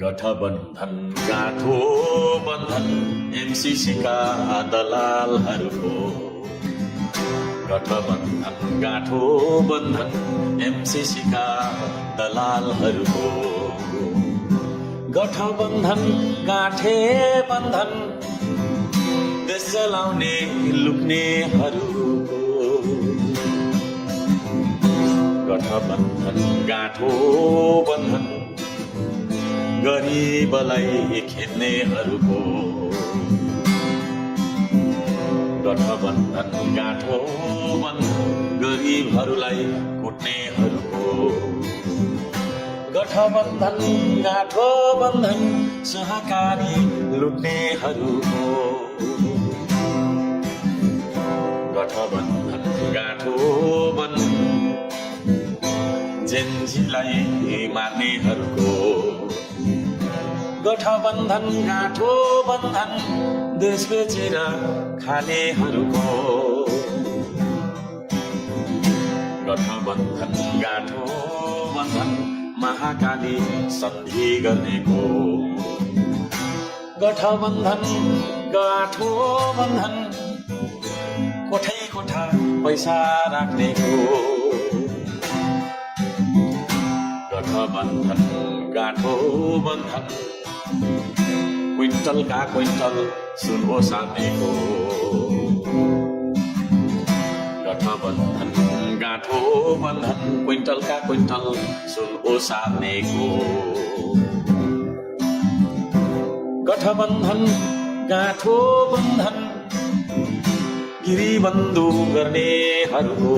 गठबन्धन गाँठो बन्धन एमसीसी का दलालहरूको गठबन्धन गाँठो बन्धन एमसीसी का दलालहरूको गठबन्धन गाँठे बन्धन देश चलाउने लुक्नेहरूको गठबन्धन गाँठो बन्धन गरिबलाई खेद्नेहरूको गठबन्धन गाँठो बन्धन गरिबहरूलाई कुट्नेहरूको गठबन्धन गाँठो बन्धन सहकारी लुट्नेहरूको गठबन्धन गाँठो बन्धन जेन्जीलाई मार्नेहरूको गठबन्धन गाँठो बन्धन देश बेचेर खानेहरूको गठबन्धन गाँठो बन्धन महाकाली सन्धि गर्नेको गठबन्धन गाँठो बन्धन कोठै कोठा पैसा राख्नेको गठबन्धन गाँठो बन्धन क्विन्टलका क्विन्टल सुन ओसार्नेको गठबन्धन गाँठो बन्धन क्विन्टलका क्विन्टल सुन ओसार्नेको गठबन्धन गाँठो बन्धन गिरीबन्धु गर्नेहरूको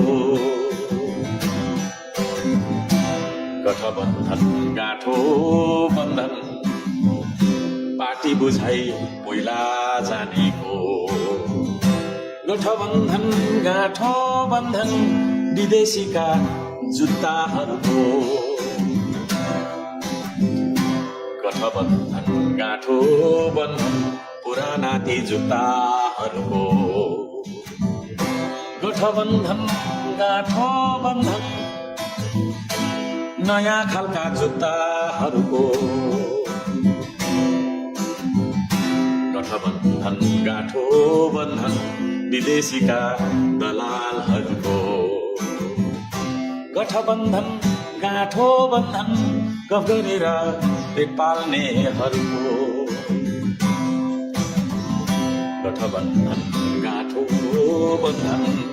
गठबन्धन गाँठो बन्धन पार्टी बुझाइ पहिला जानेको गठबन्धन गाँठो बन्धन विदेशीका जुत्ताहरूको गठबन्धन गाँठो बन्धन पुराना ती जुत्ताहरूको गठबन्धन गाँठो बन्धन नयाँ खालका जुत्ताहरूको गठबन्धन गाँठो बन्धन विदेशीका दलालहरूको गठबन्धन गाँठो बन्धन गफ गरेर पेट पाल्नेहरूको गठबन्धन गाँठो बन्धन